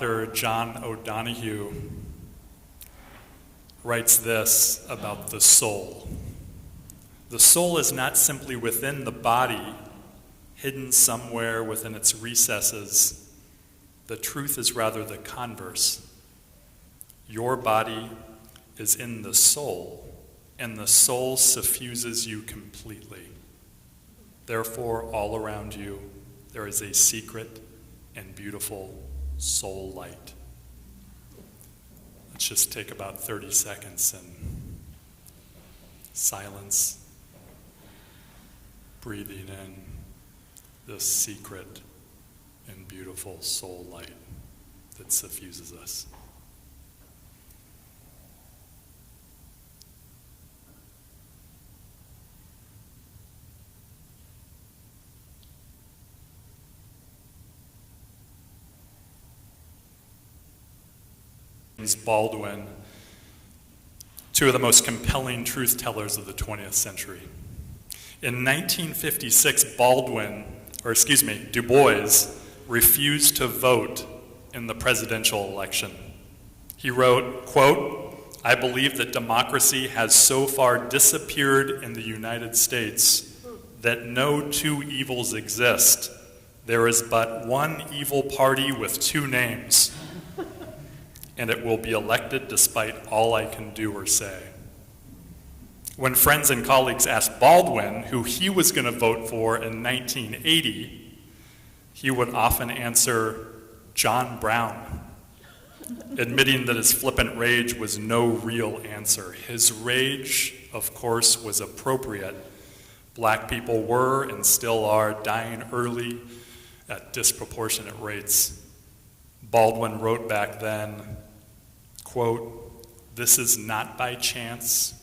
Author John O'Donohue writes this about the soul. The soul is not simply within the body, hidden somewhere within its recesses. The truth is rather the converse. Your body is in the soul, and the soul suffuses you completely. Therefore, all around you, there is a secret and beautiful soul light. Let's just take about 30 seconds and silence, breathing in this secret and beautiful soul light that suffuses us. Baldwin, two of the most compelling truth tellers of the 20th century. In 1956, Du Bois refused to vote in the presidential election. He wrote, quote, "I believe that democracy has so far disappeared in the United States that no two evils exist. There is but one evil party with two names, and it will be elected despite all I can do or say." When friends and colleagues asked Baldwin who he was going to vote for in 1980, he would often answer, John Brown, admitting that his flippant rage was no real answer. His rage, of course, was appropriate. Black people were and still are dying early at disproportionate rates. Baldwin wrote back then, quote, "This is not by chance,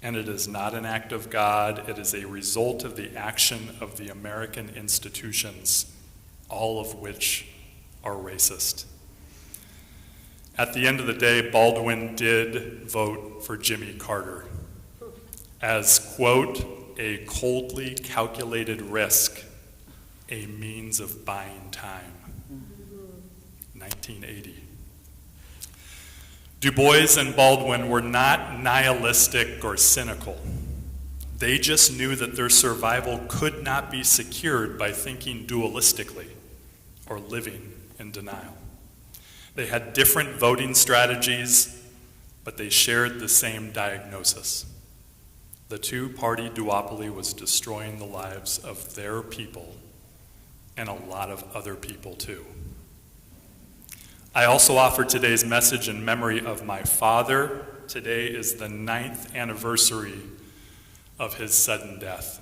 and it is not an act of God. It is a result of the action of the American institutions, all of which are racist." At the end of the day, Baldwin did vote for Jimmy Carter as, quote, "a coldly calculated risk, a means of buying time." 1980. Du Bois and Baldwin were not nihilistic or cynical. They just knew that their survival could not be secured by thinking dualistically or living in denial. They had different voting strategies, but they shared the same diagnosis. The two-party duopoly was destroying the lives of their people and a lot of other people too. I also offer today's message in memory of my father. Today is the 9th anniversary of his sudden death.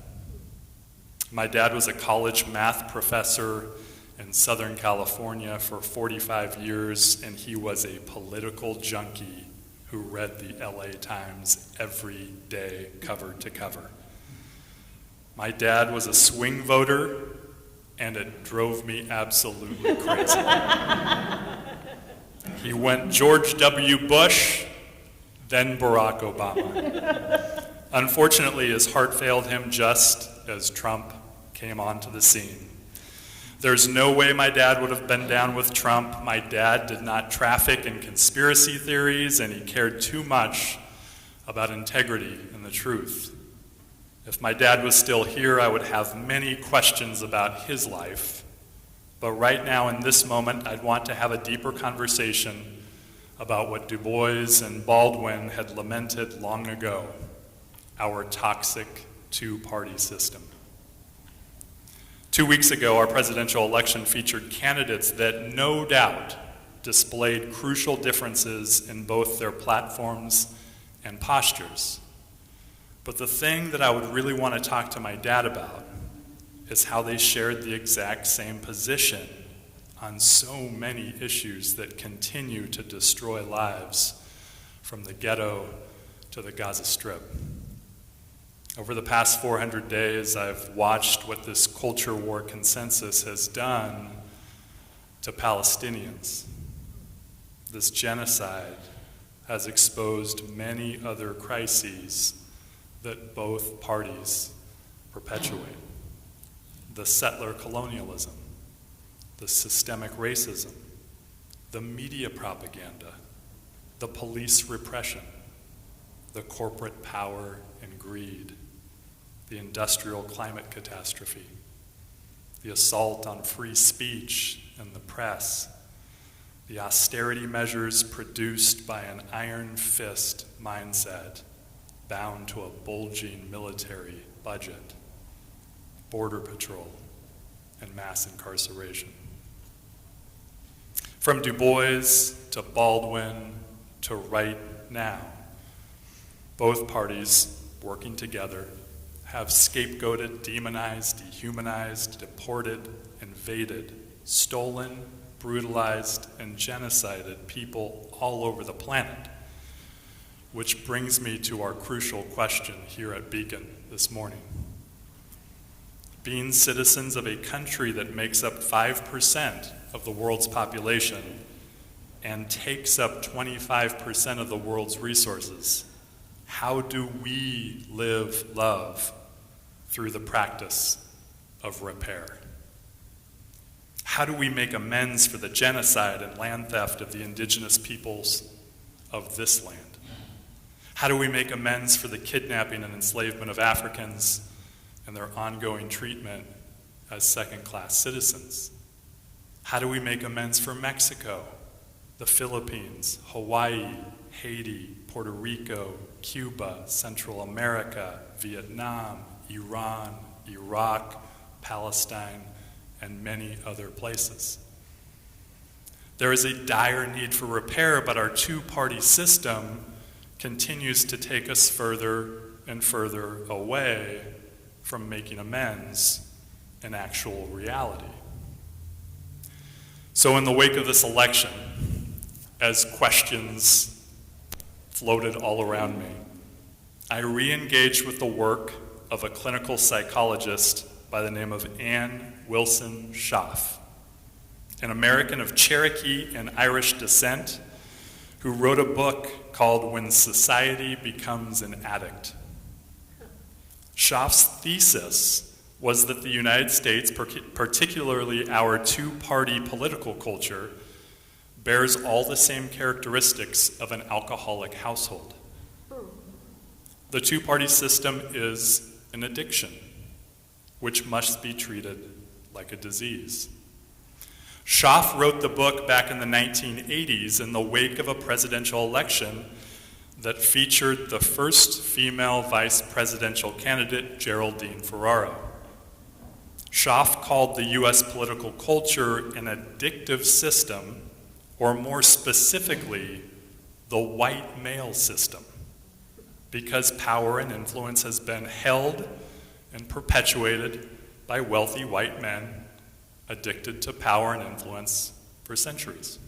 My dad was a college math professor in Southern California for 45 years, and he was a political junkie who read the LA Times every day, cover to cover. My dad was a swing voter, and it drove me absolutely crazy. He went George W. Bush, then Barack Obama. Unfortunately, his heart failed him just as Trump came onto the scene. There's no way my dad would have been down with Trump. My dad did not traffic in conspiracy theories, and he cared too much about integrity and the truth. If my dad was still here, I would have many questions about his life. But right now, in this moment, I'd want to have a deeper conversation about what Du Bois and Baldwin had lamented long ago, our toxic two-party system. 2 weeks ago, our presidential election featured candidates that no doubt displayed crucial differences in both their platforms and postures. But the thing that I would really want to talk to my dad about is how they shared the exact same position on so many issues that continue to destroy lives, from the ghetto to the Gaza Strip. Over the past 400 days, I've watched what this culture war consensus has done to Palestinians. This genocide has exposed many other crises that both parties perpetuate. The settler colonialism, the systemic racism, the media propaganda, the police repression, the corporate power and greed, the industrial climate catastrophe, the assault on free speech and the press, the austerity measures produced by an iron fist mindset bound to a bulging military budget, border patrol, and mass incarceration. From Du Bois to Baldwin to right now, both parties working together have scapegoated, demonized, dehumanized, deported, invaded, stolen, brutalized, and genocided people all over the planet. Which brings me to our crucial question here at Beacon this morning. Being citizens of a country that makes up 5% of the world's population and takes up 25% of the world's resources, how do we live love through the practice of repair? How do we make amends for the genocide and land theft of the indigenous peoples of this land? How do we make amends for the kidnapping and enslavement of Africans and their ongoing treatment as second-class citizens? How do we make amends for Mexico, the Philippines, Hawaii, Haiti, Puerto Rico, Cuba, Central America, Vietnam, Iran, Iraq, Palestine, and many other places? There is a dire need for repair, but our two-party system continues to take us further and further away from making amends in actual reality. So in the wake of this election, as questions floated all around me, I re-engaged with the work of a clinical psychologist by the name of Ann Wilson Schaff, an American of Cherokee and Irish descent who wrote a book called When Society Becomes an Addict. Schaff's thesis was that the United States, particularly our two-party political culture, bears all the same characteristics of an alcoholic household. The two-party system is an addiction, which must be treated like a disease. Schaff wrote the book back in the 1980s in the wake of a presidential election that featured the first female vice presidential candidate, Geraldine Ferraro. Schaff called the U.S. political culture an addictive system, or more specifically, the white male system, because power and influence has been held and perpetuated by wealthy white men addicted to power and influence for centuries.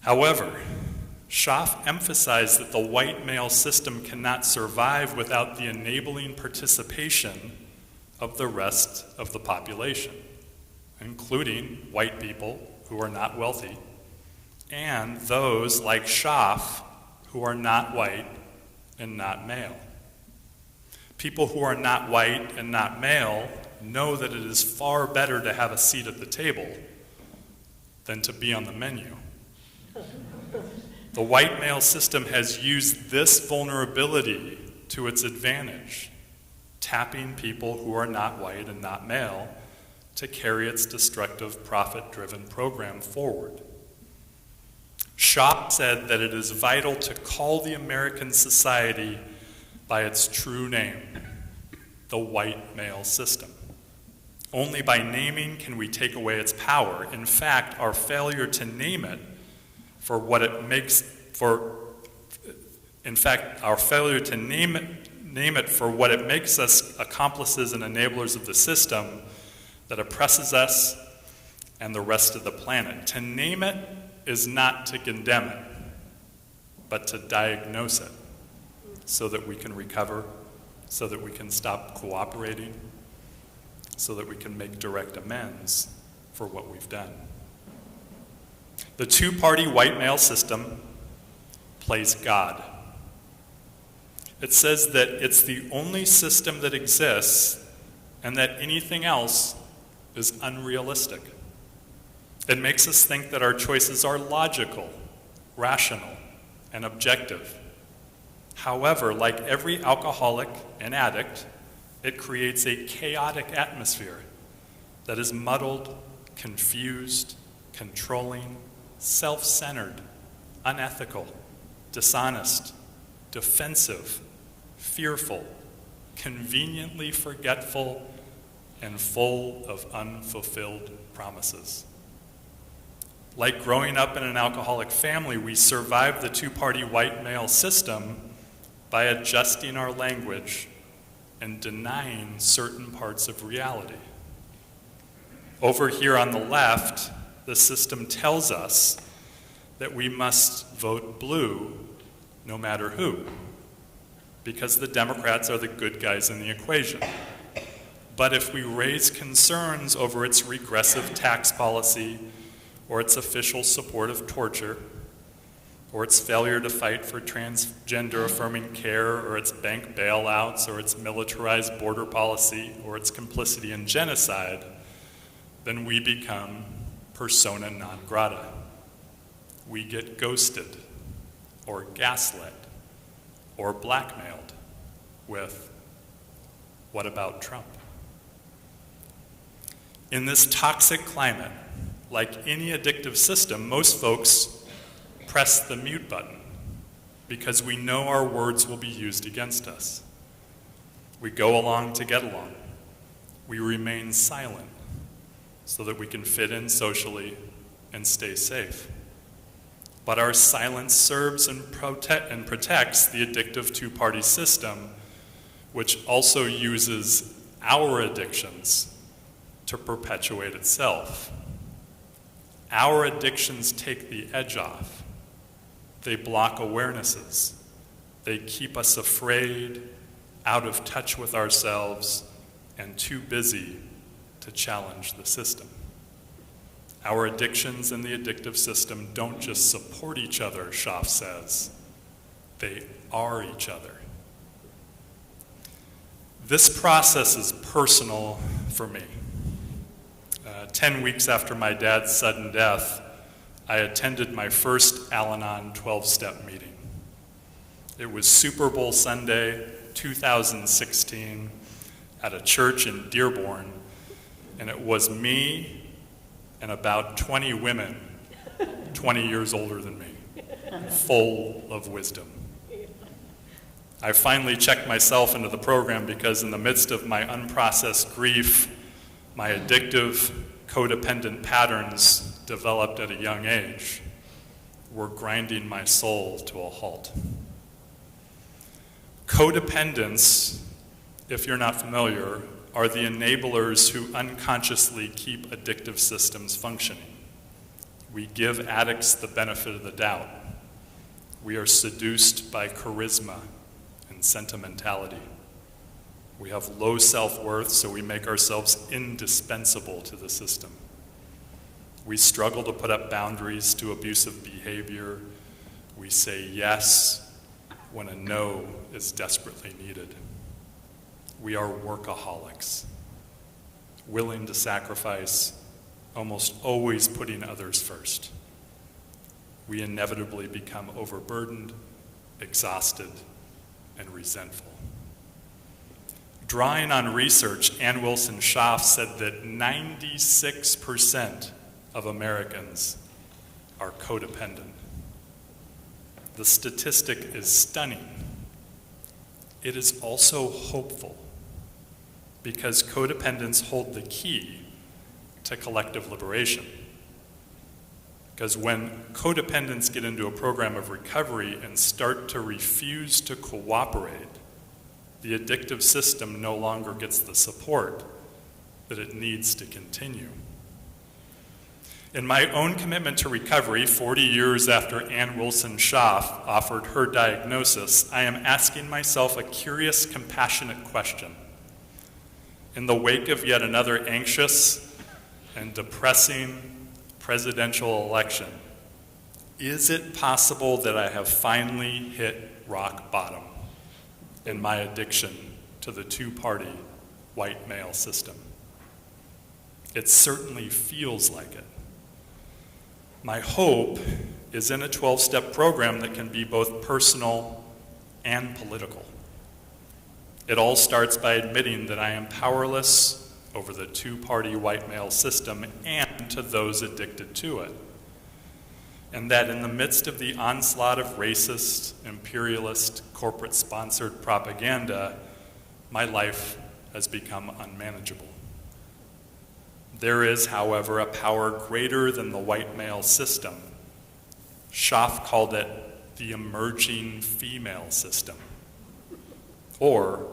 However, Schaff emphasized that the white male system cannot survive without the enabling participation of the rest of the population, including white people who are not wealthy, and those like Schaff who are not white and not male. People who are not white and not male know that it is far better to have a seat at the table than to be on the menu. The white male system has used this vulnerability to its advantage, tapping people who are not white and not male to carry its destructive, profit-driven program forward. Schaff said that it is vital to call the American society by its true name, the white male system. Only by naming can we take away its power. In fact, our failure to name it for what it makes us accomplices and enablers of the system that oppresses us and the rest of the planet. To name it is not to condemn it, but to diagnose it so that we can recover, so that we can stop cooperating, so that we can make direct amends for what we've done. The two-party white male system plays God. It says that it's the only system that exists and that anything else is unrealistic. It makes us think that our choices are logical, rational, and objective. However, like every alcoholic and addict, it creates a chaotic atmosphere that is muddled, confused, controlling, self-centered, unethical, dishonest, defensive, fearful, conveniently forgetful, and full of unfulfilled promises. Like growing up in an alcoholic family, we survive the two-party white male system by adjusting our language and denying certain parts of reality. Over here on the left, the system tells us that we must vote blue no matter who, because the Democrats are the good guys in the equation. But if we raise concerns over its regressive tax policy, or its official support of torture, or its failure to fight for transgender-affirming care, or its bank bailouts, or its militarized border policy, or its complicity in genocide, then we become persona non grata. We get ghosted, or gaslit, or blackmailed with, "What about Trump?" In this toxic climate, like any addictive system, most folks press the mute button because we know our words will be used against us. We go along to get along. We remain silent so that we can fit in socially and stay safe. But our silence serves and protects the addictive two-party system, which also uses our addictions to perpetuate itself. Our addictions take the edge off. They block awarenesses. They keep us afraid, out of touch with ourselves, and too busy to challenge the system. Our addictions and the addictive system don't just support each other, Schaff says. They are each other. This process is personal for me. 10 weeks after my dad's sudden death, I attended my first Al-Anon 12-step meeting. It was Super Bowl Sunday, 2016, at a church in Dearborn, and it was me and about 20 women, 20 years older than me, full of wisdom. I finally checked myself into the program because in the midst of my unprocessed grief, my addictive, codependent patterns developed at a young age were grinding my soul to a halt. Codependents, if you're not familiar, are the enablers who unconsciously keep addictive systems functioning. We give addicts the benefit of the doubt. We are seduced by charisma and sentimentality. We have low self-worth, so we make ourselves indispensable to the system. We struggle to put up boundaries to abusive behavior. We say yes when a no is desperately needed. We are workaholics, willing to sacrifice, almost always putting others first. We inevitably become overburdened, exhausted, and resentful. Drawing on research, Ann Wilson Schaff said that 96% of Americans are codependent. The statistic is stunning. It is also hopeful because codependents hold the key to collective liberation. Because when codependents get into a program of recovery and start to refuse to cooperate, the addictive system no longer gets the support that it needs to continue. In my own commitment to recovery, 40 years after Ann Wilson Schaff offered her diagnosis, I am asking myself a curious, compassionate question. In the wake of yet another anxious and depressing presidential election, is it possible that I have finally hit rock bottom in my addiction to the two-party white male system? It certainly feels like it. My hope is in a 12-step program that can be both personal and political. It all starts by admitting that I am powerless over the two-party white male system and to those addicted to it. And that in the midst of the onslaught of racist, imperialist, corporate-sponsored propaganda, my life has become unmanageable. There is, however, a power greater than the white male system. Schaff called it the emerging female system, or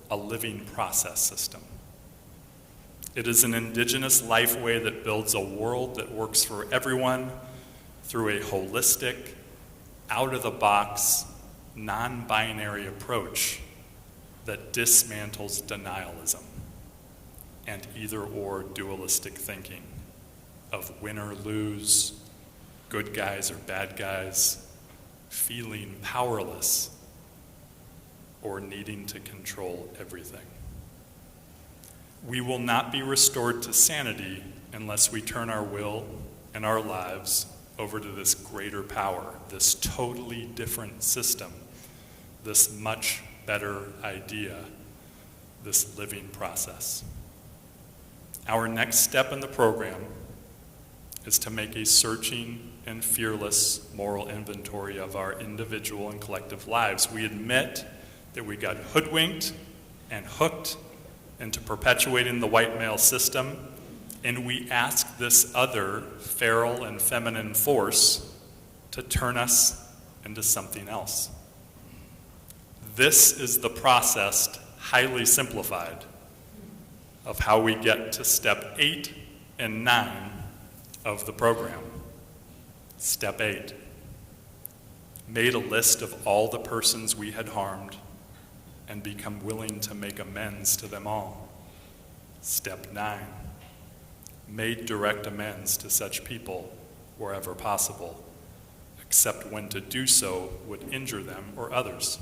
a living process system. It is an indigenous lifeway that builds a world that works for everyone through a holistic, out-of-the-box, non-binary approach that dismantles denialism and either-or dualistic thinking of win or lose, good guys or bad guys, feeling powerless, or needing to control everything. We will not be restored to sanity unless we turn our will and our lives over to this greater power, this totally different system, this much better idea, this living process. Our next step in the program is to make a searching and fearless moral inventory of our individual and collective lives. We admit that we got hoodwinked and hooked into perpetuating the white male system, and we ask this other feral and feminine force to turn us into something else. This is the processed, highly simplified, of how we get to step 8 and 9 of the program. Step 8, made a list of all the persons we had harmed and become willing to make amends to them all. Step 9, made direct amends to such people wherever possible, except when to do so would injure them or others.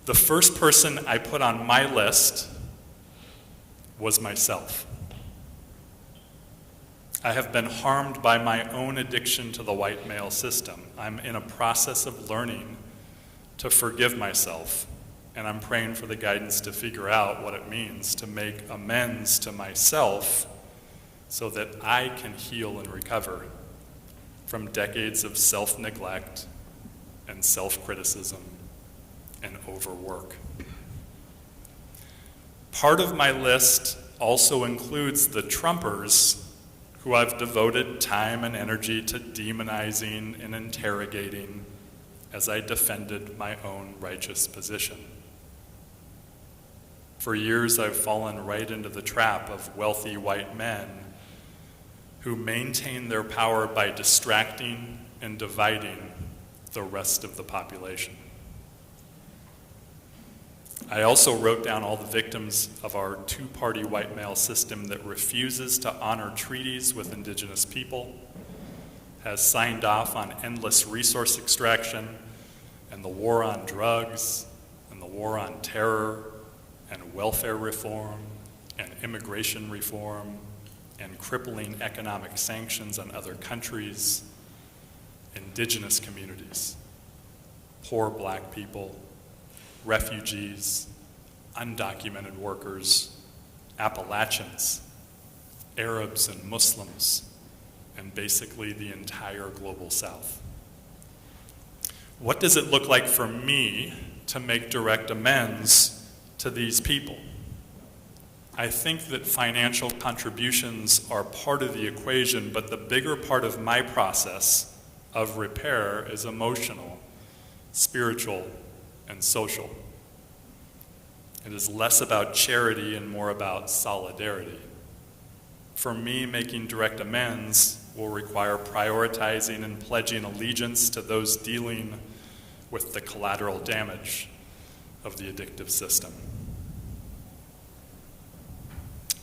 The first person I put on my list was myself. I have been harmed by my own addiction to the white male system. I'm in a process of learning to forgive myself, and I'm praying for the guidance to figure out what it means to make amends to myself so that I can heal and recover from decades of self-neglect and self-criticism and overwork. Part of my list also includes the Trumpers who I've devoted time and energy to demonizing and interrogating as I defended my own righteous position. For years, I've fallen right into the trap of wealthy white men who maintain their power by distracting and dividing the rest of the population. I also wrote down all the victims of our two-party white male system that refuses to honor treaties with indigenous people, has signed off on endless resource extraction, and the war on drugs, and the war on terror, and welfare reform, and immigration reform, and crippling economic sanctions on other countries, indigenous communities, poor black people, refugees, undocumented workers, Appalachians, Arabs and Muslims, and basically the entire global South. What does it look like for me to make direct amends to these people? I think that financial contributions are part of the equation, but the bigger part of my process of repair is emotional, spiritual, and social. It is less about charity and more about solidarity. For me, making direct amends will require prioritizing and pledging allegiance to those dealing with the collateral damage of the addictive system.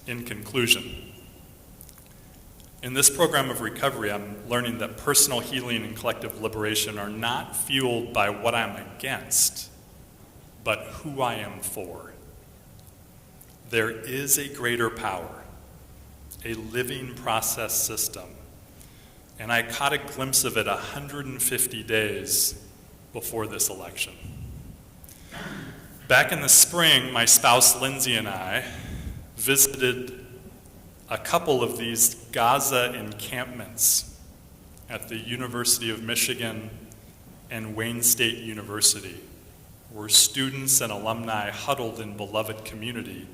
In conclusion, in this program of recovery, I'm learning that personal healing and collective liberation are not fueled by what I'm against, but who I am for. There is a greater power, a living process system, and I caught a glimpse of it 150 days before this election. Back in the spring, my spouse Lindsay and I visited a couple of these Gaza encampments at the University of Michigan and Wayne State University, where students and alumni huddled in beloved community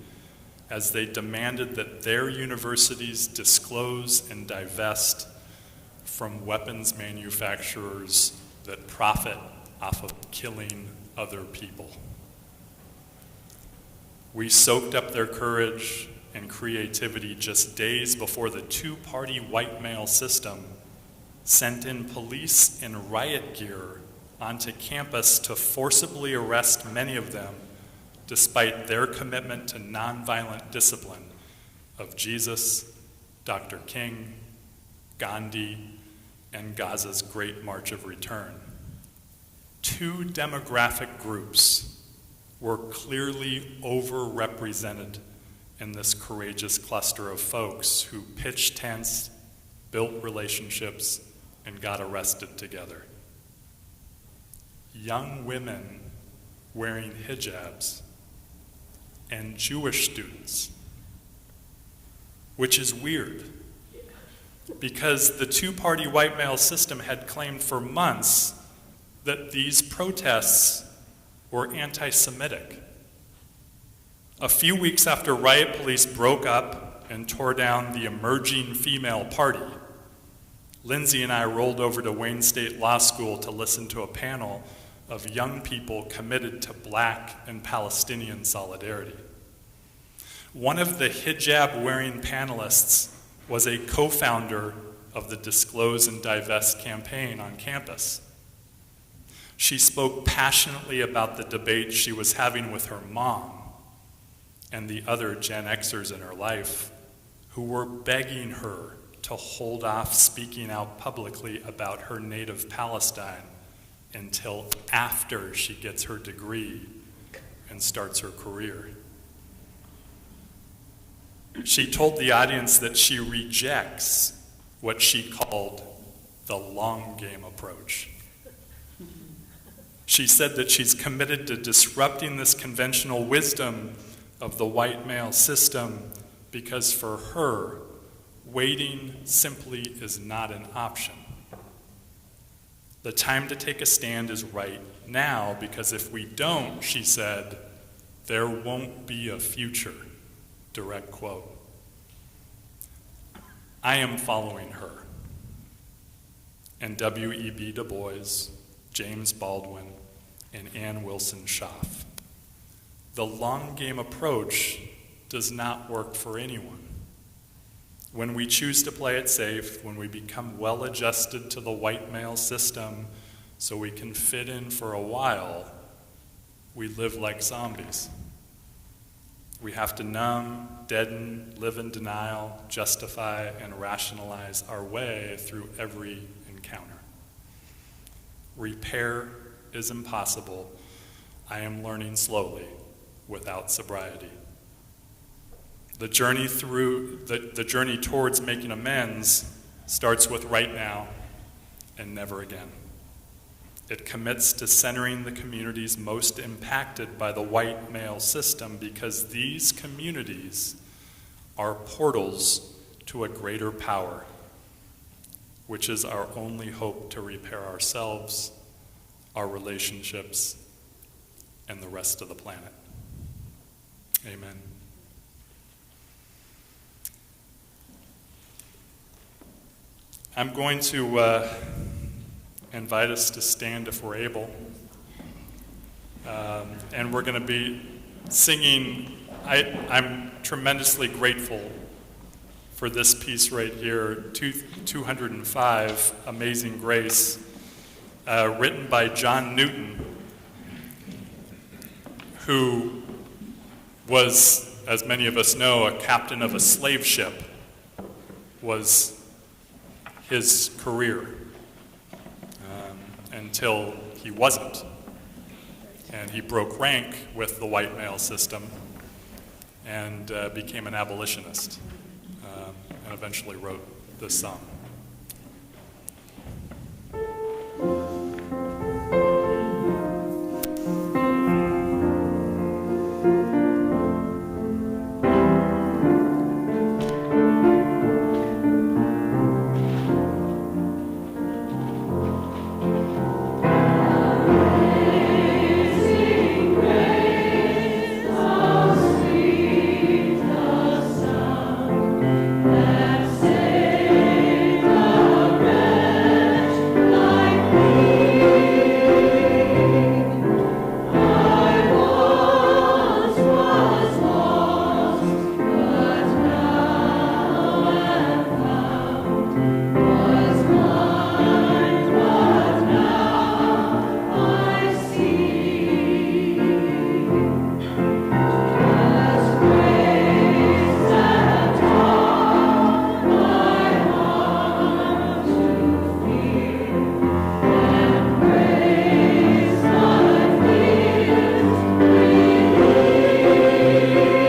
as they demanded that their universities disclose and divest from weapons manufacturers that profit off of killing other people. We soaked up their courage and creativity just days before the two-party white male system sent in police in riot gear onto campus to forcibly arrest many of them despite their commitment to nonviolent discipline of Jesus, Dr. King, Gandhi, and Gaza's Great March of Return. Two demographic groups were clearly overrepresented in this courageous cluster of folks who pitched tents, built relationships, and got arrested together. Young women wearing hijabs and Jewish students, which is weird because the two-party white male system had claimed for months that these protests were anti-Semitic. A few weeks after riot police broke up and tore down the emerging female party, Lindsay and I rolled over to Wayne State Law School to listen to a panel of young people committed to Black and Palestinian solidarity. One of the hijab-wearing panelists was a co-founder of the Disclose and Divest campaign on campus. She spoke passionately about the debate she was having with her mom and the other Gen Xers in her life who were begging her to hold off speaking out publicly about her native Palestine until after she gets her degree and starts her career. She told the audience that she rejects what she called the long game approach. She said that she's committed to disrupting this conventional wisdom of the white male system because for her, waiting simply is not an option. The time to take a stand is right now because if we don't, she said, there won't be a future. Direct quote. I am following her. And W.E.B. Du Bois, James Baldwin, and Ann Wilson Schaff. The long game approach does not work for anyone. When we choose to play it safe, when we become well adjusted to the white male system so we can fit in for a while, we live like zombies. We have to numb, deaden, live in denial, justify, and rationalize our way through every encounter. Repair is impossible. I am learning slowly, without sobriety. The journey towards making amends starts with right now and never again. It commits to centering the communities most impacted by the white male system because these communities are portals to a greater power, which is our only hope to repair ourselves, our relationships, and the rest of the planet. Amen. I'm going to invite us to stand if we're able. And we're going to be singing. I'm tremendously grateful for this piece right here, 205, Amazing Grace, written by John Newton, who was, as many of us know, a captain of a slave ship, was his career until he wasn't. And he broke rank with the white male system and became an abolitionist and eventually wrote this song.